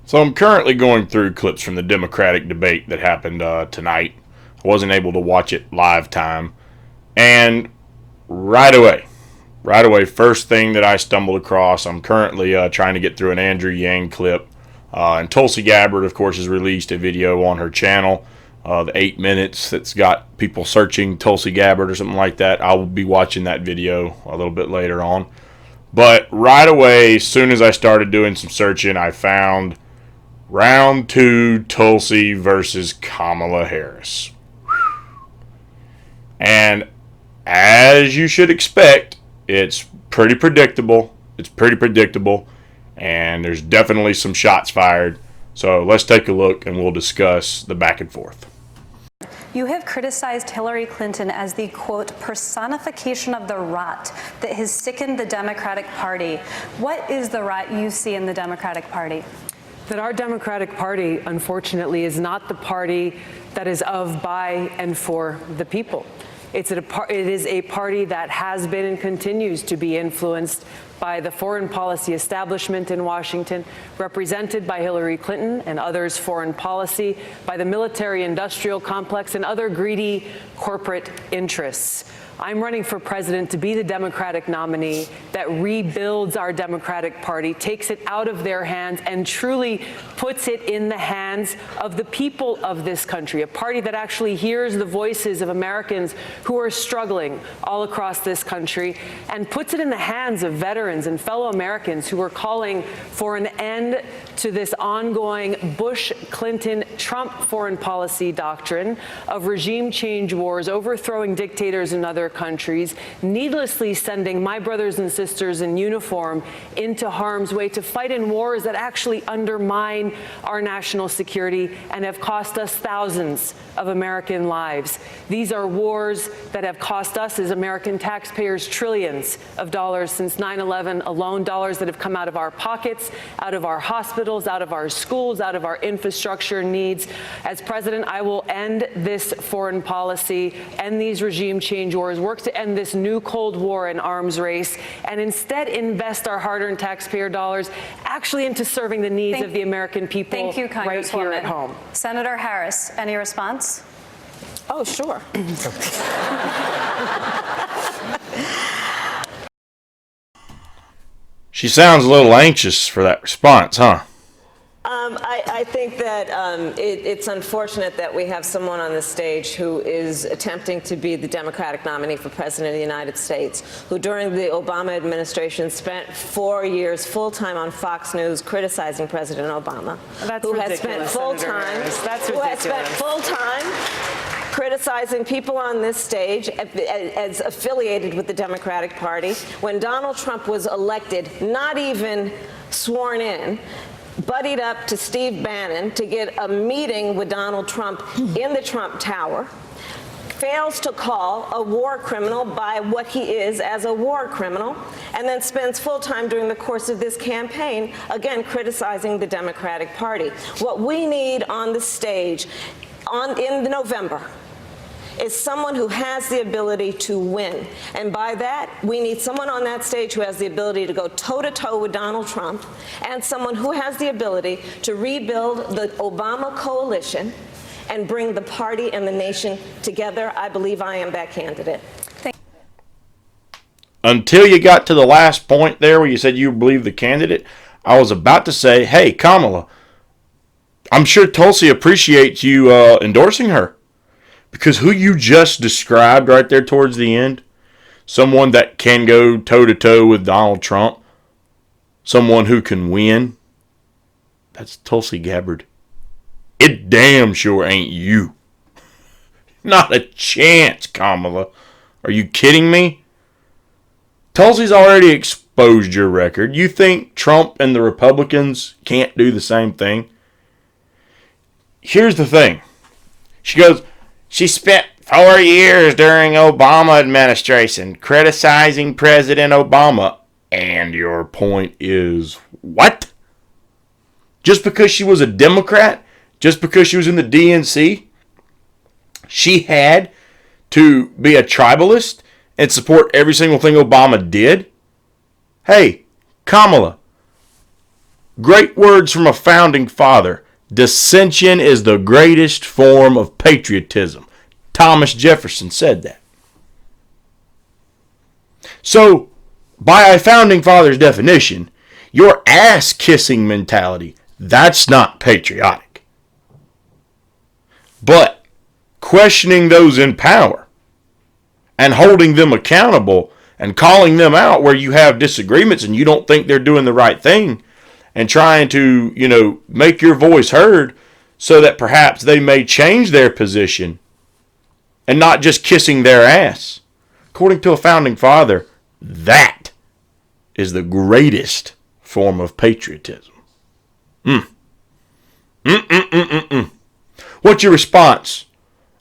So I'm currently going through clips from the Democratic debate that happened tonight. I wasn't able to watch it live time. And right away, first thing that I stumbled across, I'm currently trying to get through an Andrew Yang clip. And Tulsi Gabbard, of course, has released a video on her channel, the 8 minutes that's got people searching Tulsi Gabbard or something like that. I will be watching that video a little bit later on. But right away, as soon as I started doing some searching, I found Round 2, Tulsi versus Kamala Harris. And as you should expect, it's pretty predictable. And there's definitely some shots fired. So let's take a look and we'll discuss the back and forth. You have criticized Hillary Clinton as the, quote, personification of the rot that has sickened the Democratic Party. What is the rot you see in the Democratic Party? That our Democratic Party, unfortunately, is not the party that is of, by, and for the people. It is a party that has been and continues to be influenced by the foreign policy establishment in Washington, represented by Hillary Clinton and others' foreign policy, by the military-industrial complex and other greedy corporate interests. I'm running for president to be the Democratic nominee that rebuilds our Democratic Party, takes it out of their hands, and truly puts it in the hands of the people of this country, a party that actually hears the voices of Americans who are struggling all across this country, and puts it in the hands of veterans and fellow Americans who are calling for an end to this ongoing Bush-Clinton-Trump foreign policy doctrine of regime change wars, overthrowing dictators and other countries, needlessly sending my brothers and sisters in uniform into harm's way to fight in wars that actually undermine our national security and have cost us thousands of American lives. These are wars that have cost us as American taxpayers trillions of dollars since 9/11 alone, dollars that have come out of our pockets, out of our hospitals, out of our schools, out of our infrastructure needs. As president, I will end this foreign policy, end these regime change wars, work to end this new Cold War and arms race, and instead invest our hard-earned taxpayer dollars actually into serving the needs of the American people right here at home. Senator Harris, any response? Oh, sure. She sounds a little anxious for that response, huh? I think that it's unfortunate that we have someone on the stage who is attempting to be the Democratic nominee for President of the United States, who during the Obama administration spent 4 years full-time on Fox News criticizing President Obama. That's who ridiculous, has spent full-time, That's who has ridiculous. spent full-time criticizing people on this stage as affiliated with the Democratic Party. When Donald Trump was elected, not even sworn in, buddied up to Steve Bannon to get a meeting with Donald Trump in the Trump Tower, fails to call a war criminal by what he is as a war criminal, and then spends full time during the course of this campaign, again, criticizing the Democratic Party. What we need on the stage in November is someone who has the ability to win. And by that, we need someone on that stage who has the ability to go toe-to-toe with Donald Trump, and someone who has the ability to rebuild the Obama coalition and bring the party and the nation together. I believe I am that candidate. Until you got to the last point there where you said you believe the candidate, I was about to say, hey, Kamala, I'm sure Tulsi appreciates you endorsing her. Because who you just described right there towards the end, someone that can go toe-to-toe with Donald Trump, someone who can win, that's Tulsi Gabbard. It damn sure ain't you. Not a chance, Kamala. Are you kidding me? Tulsi's already exposed your record. You think Trump and the Republicans can't do the same thing? Here's the thing. She goes, she spent 4 years during Obama administration criticizing President Obama. And your point is what? Just because she was a Democrat, just because she was in the DNC, she had to be a tribalist and support every single thing Obama did? Hey, Kamala, great words from a founding father. Dissension is the greatest form of patriotism. Thomas Jefferson said that. So, by a founding father's definition, your ass-kissing mentality, that's not patriotic. But questioning those in power and holding them accountable and calling them out where you have disagreements and you don't think they're doing the right thing and trying to, make your voice heard so that perhaps they may change their position and not just kissing their ass. According to a founding father, that is the greatest form of patriotism. What's your response?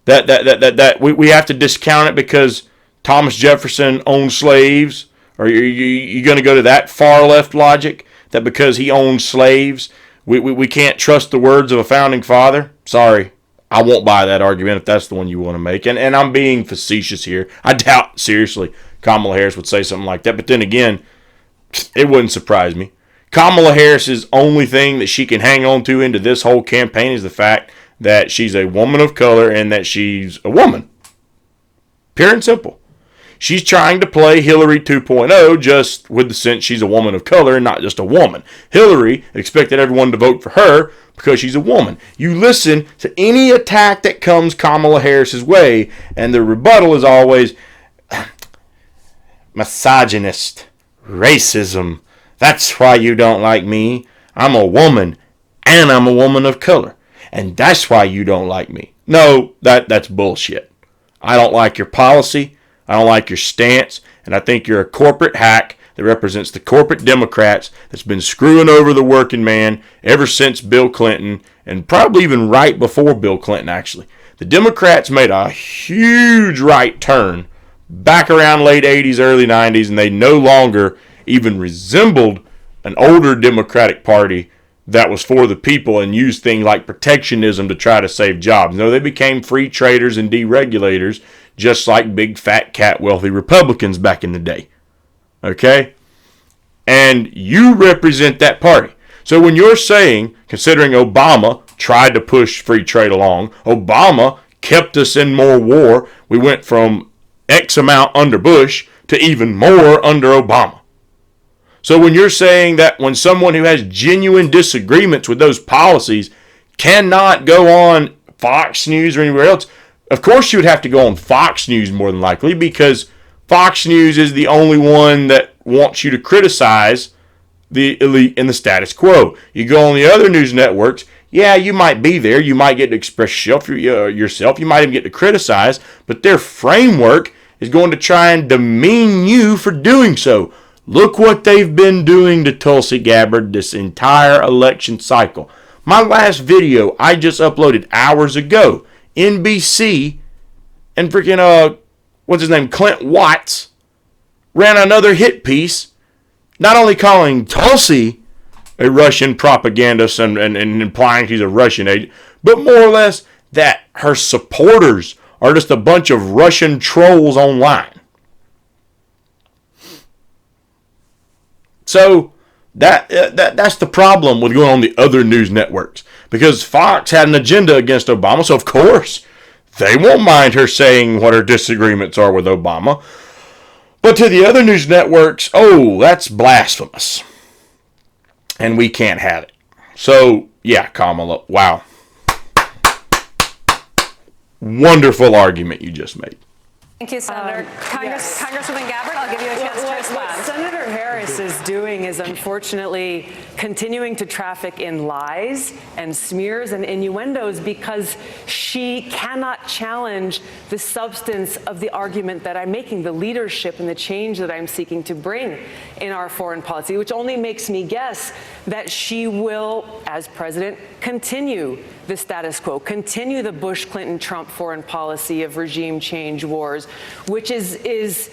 That we have to discount it because Thomas Jefferson owned slaves? Or you going to go to that far left logic that because he owned slaves, we can't trust the words of a founding father? Sorry, I won't buy that argument if that's the one you want to make. And I'm being facetious here. I doubt, seriously, Kamala Harris would say something like that. But then again, it wouldn't surprise me. Kamala Harris's only thing that she can hang on to into this whole campaign is the fact that she's a woman of color and that she's a woman. Pure and simple. She's trying to play Hillary 2.0 just with the sense she's a woman of color and not just a woman. Hillary expected everyone to vote for her because she's a woman. You listen to any attack that comes Kamala Harris's way, and the rebuttal is always misogynist, racism. That's why you don't like me. I'm a woman, and I'm a woman of color. And that's why you don't like me. No, that's bullshit. I don't like your policy. I don't like your stance. And I think you're a corporate hack that represents the corporate Democrats that's been screwing over the working man ever since Bill Clinton, and probably even right before Bill Clinton, actually. The Democrats made a huge right turn back around late 80s, early 90s, and they no longer even resembled an older Democratic Party that was for the people and used things like protectionism to try to save jobs. No, they became free traders and deregulators, just like big fat cat wealthy Republicans back in the day. Okay? And you represent that party. So when you're saying, considering Obama tried to push free trade along, Obama kept us in more war, we went from X amount under Bush to even more under Obama. So when you're saying that when someone who has genuine disagreements with those policies cannot go on Fox News or anywhere else, of course you would have to go on Fox News more than likely, because Fox News is the only one that wants you to criticize the elite and the status quo. You go on the other news networks, yeah, you might be there, you might get to express yourself, you might even get to criticize, but their framework is going to try and demean you for doing so. Look what they've been doing to Tulsi Gabbard this entire election cycle. My last video I just uploaded hours ago, NBC and freaking, what's his name, Clint Watts, ran another hit piece, not only calling Tulsi a Russian propagandist and implying she's a Russian agent, but more or less that her supporters are just a bunch of Russian trolls online. So that's the problem with going on the other news networks, because Fox had an agenda against Obama, so of course they won't mind her saying what her disagreements are with Obama. But to the other news networks, oh, that's blasphemous, and we can't have it. So yeah, Kamala, wow, wonderful argument you just made. Thank you, Senator. Yes. Congresswoman Gabbard, I'll give you a chance to respond. What Senator Harris is doing is unfortunately continuing to traffic in lies and smears and innuendos because she cannot challenge the substance of the argument that I'm making, the leadership and the change that I'm seeking to bring in our foreign policy, which only makes me guess that she will, as president, continue the status quo, continue the Bush, Clinton, Trump foreign policy of regime change wars, which is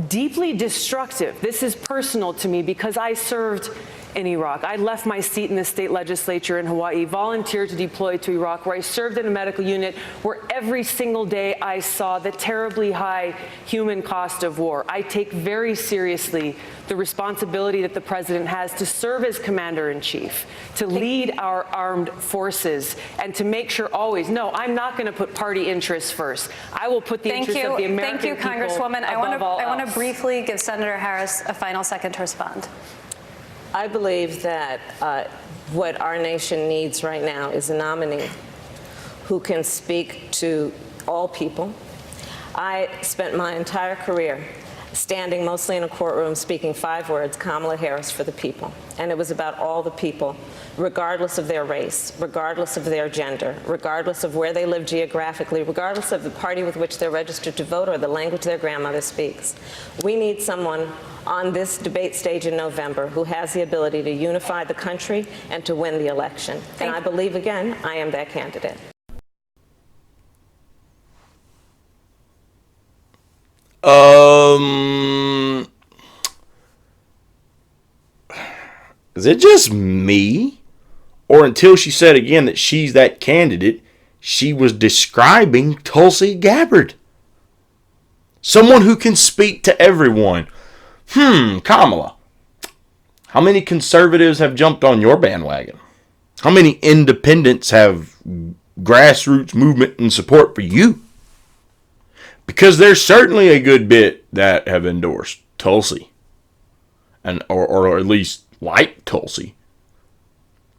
deeply destructive. This is personal to me because I served in Iraq. I left my seat in the state legislature in Hawaii, volunteered to deploy to Iraq, where I served in a medical unit where every single day I saw the terribly high human cost of war. I take very seriously the responsibility that the president has to serve as commander-in-chief, to lead our armed forces, and to make sure always, no, I'm not going to put party interests first. I will put the interests of the American people above all else. Thank you, Congresswoman. I want to briefly give Senator Harris a final second to respond. I believe that what our nation needs right now is a nominee who can speak to all people. I spent my entire career standing mostly in a courtroom speaking 5 words, Kamala Harris for the people. And it was about all the people, regardless of their race, regardless of their gender, regardless of where they live geographically, regardless of the party with which they're registered to vote or the language their grandmother speaks. We need someone on this debate stage in November who has the ability to unify the country and to win the election. And I believe, again, I am that candidate. Is it just me? Or until she said again that she's that candidate, she was describing Tulsi Gabbard. Someone who can speak to everyone. Kamala, how many conservatives have jumped on your bandwagon? How many independents have grassroots movement and support for you? Because there's certainly a good bit that have endorsed Tulsi, and or at least like Tulsi.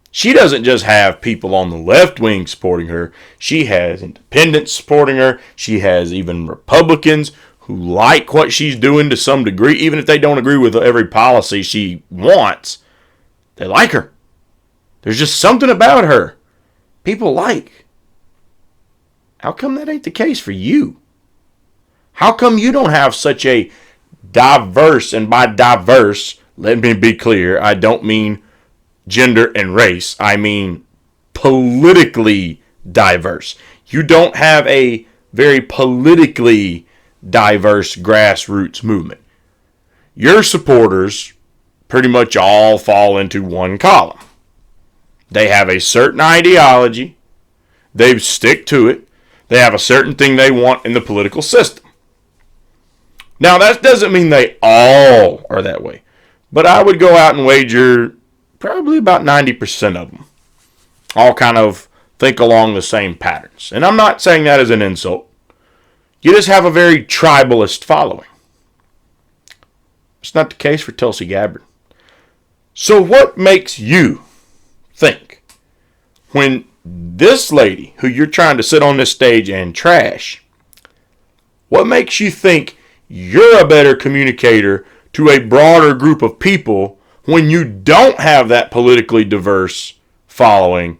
She doesn't just have people on the left wing supporting her. She has independents supporting her. She has even Republicans who like what she's doing to some degree, even if they don't agree with every policy she wants. They like her. There's just something about her people like. How come that ain't the case for you? How come you don't have such a diverse, and by diverse, let me be clear, I don't mean gender and race. I mean politically diverse. You don't have a very politically diverse grassroots movement. Your supporters pretty much all fall into one column. They have a certain ideology. They stick to it. They have a certain thing they want in the political system. Now, that doesn't mean they all are that way. But I would go out and wager probably about 90% of them all kind of think along the same patterns. And I'm not saying that as an insult. You just have a very tribalist following. It's not the case for Tulsi Gabbard. So what makes you think when this lady, who you're trying to sit on this stage and trash, what makes you think you're a better communicator to a broader group of people when you don't have that politically diverse following,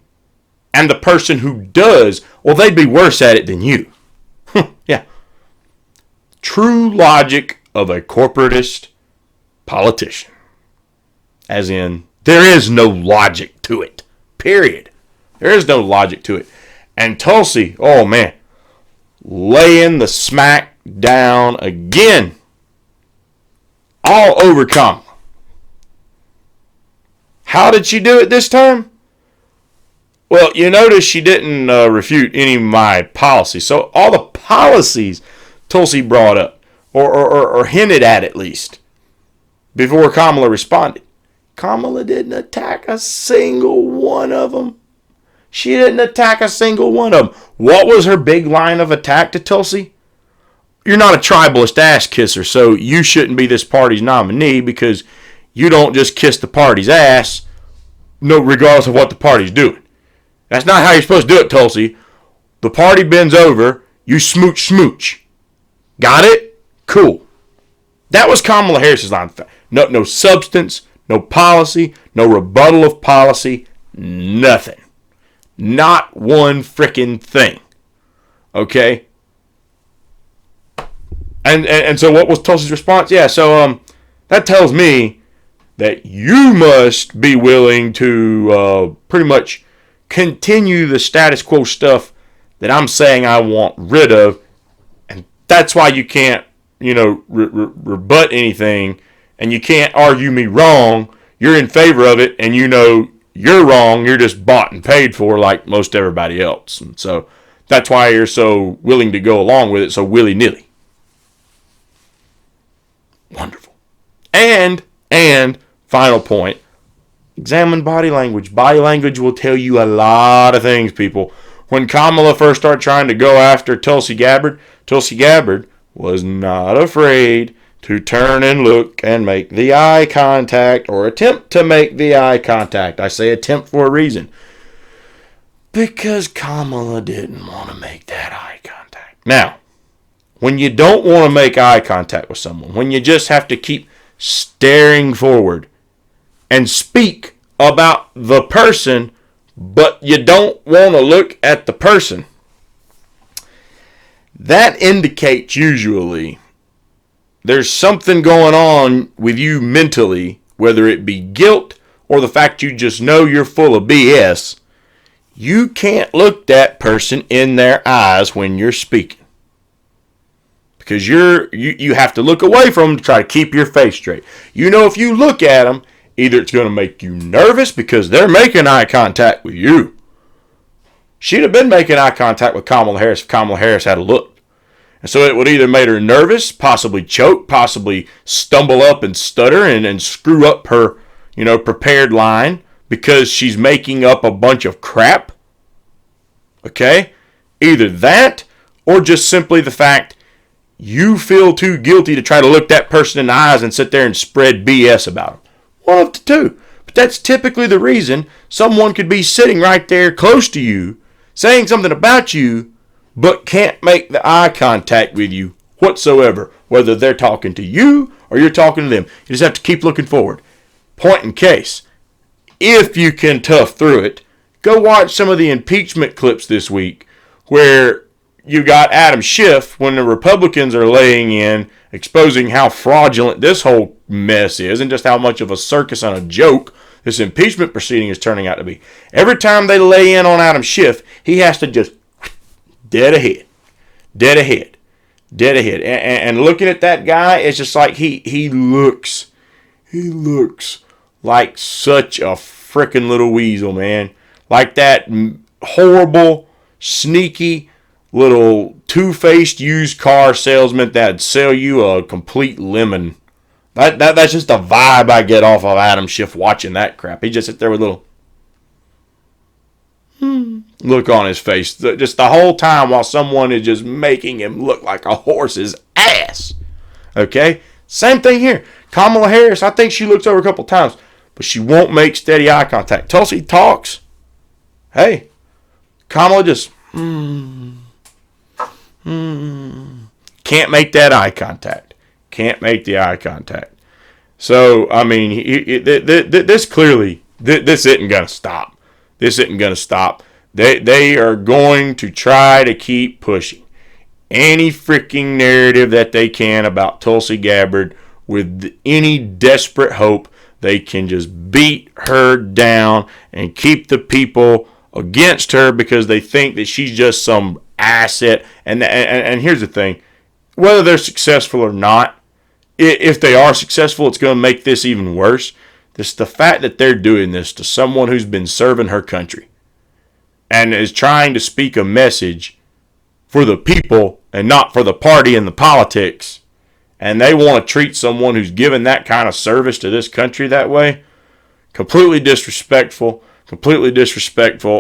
and the person who does, well, they'd be worse at it than you? Yeah. True logic of a corporatist politician. As in, there is no logic to it. Period. There is no logic to it. And Tulsi, oh man, laying the smack down again. All over Kamala. How did she do it this time? Well, you notice she didn't refute any of my policies. So all the policies Tulsi brought up, or hinted at least, before Kamala responded. Kamala didn't attack a single one of them. She didn't attack a single one of them. What was her big line of attack to Tulsi? You're not a tribalist ass kisser, so you shouldn't be this party's nominee because you don't just kiss the party's ass, no, regardless of what the party's doing. That's not how you're supposed to do it, Tulsi. The party bends over, you smooch. Got it? Cool. That was Kamala Harris's line. No substance, no policy, no rebuttal of policy, nothing. Not one freaking thing. Okay? And so what was Tulsi's response? Yeah, so that tells me that you must be willing to pretty much continue the status quo stuff that I'm saying I want rid of, and that's why you can't, rebut anything, and you can't argue me wrong. You're in favor of it, and you're wrong. You're just bought and paid for like most everybody else, and so that's why you're so willing to go along with it so willy-nilly. Wonderful. And final point, examine body language. Body language will tell you a lot of things, people. When Kamala first started trying to go after Tulsi Gabbard was not afraid to turn and look and make the eye contact or attempt to make the eye contact. I say attempt for a reason. Because Kamala didn't want to make that eye contact. Now, when you don't want to make eye contact with someone, when you just have to keep staring forward and speak about the person, but you don't want to look at the person, that indicates usually there's something going on with you mentally, whether it be guilt or the fact you just know you're full of BS. You can't look that person in their eyes when you're speaking. Because you have to look away from them to try to keep your face straight. If you look at them, either it's going to make you nervous because they're making eye contact with you. She'd have been making eye contact with Kamala Harris if Kamala Harris had a look. And so it would either make her nervous, possibly choke, possibly stumble up and stutter and screw up her, prepared line because she's making up a bunch of crap. Okay? Either that or just simply the fact you feel too guilty to try to look that person in the eyes and sit there and spread BS about them. One of the two. But that's typically the reason someone could be sitting right there close to you, saying something about you, but can't make the eye contact with you whatsoever, whether they're talking to you or you're talking to them. You just have to keep looking forward. Point in case, if you can tough through it, go watch some of the impeachment clips this week where you got Adam Schiff when the Republicans are laying in, exposing how fraudulent this whole mess is and just how much of a circus and a joke this impeachment proceeding is turning out to be. Every time they lay in on Adam Schiff, he has to just dead ahead. And looking at that guy, it's just like he looks like such a frickin' little weasel, man. Like that horrible, sneaky, little two-faced used car salesman that'd sell you a complete lemon. That's just the vibe I get off of Adam Schiff watching that crap. He just sit there with a little look on his face just the whole time while someone is just making him look like a horse's ass. Okay? Same thing here. Kamala Harris, I think she looks over a couple times, but she won't make steady eye contact. Tulsi talks. Hey, Kamala just can't make that eye contact. Can't make the eye contact. So, I mean, this clearly, this isn't going to stop. This isn't going to stop. They are going to try to keep pushing any freaking narrative that they can about Tulsi Gabbard with any desperate hope they can just beat her down and keep the people against her because they think that she's just some asset. And here's the thing. Whether they're successful or not, if they are successful, it's going to make this even worse. It's the fact that they're doing this to someone who's been serving her country and is trying to speak a message for the people and not for the party and the politics. And they want to treat someone who's given that kind of service to this country that way. Completely disrespectful.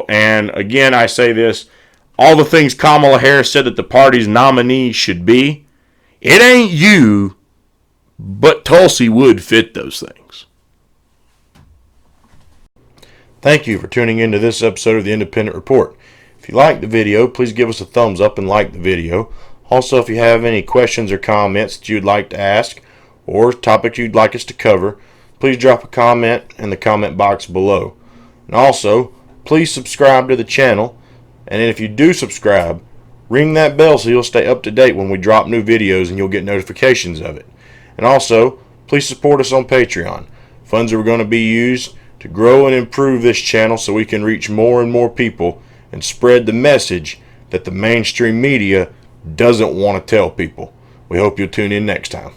And again, I say this. All the things Kamala Harris said that the party's nominee should be, it ain't you, but Tulsi would fit those things. Thank you for tuning into this episode of the Independent Report. If you liked the video, please give us a thumbs up and like the video. Also, if you have any questions or comments that you'd like to ask or topics you'd like us to cover, please drop a comment in the comment box below. And also, please subscribe to the channel, and if you do subscribe, ring that bell so you'll stay up to date when we drop new videos and you'll get notifications of it. And also, please support us on Patreon. Funds are going to be used to grow and improve this channel so we can reach more and more people and spread the message that the mainstream media doesn't want to tell people. We hope you'll tune in next time.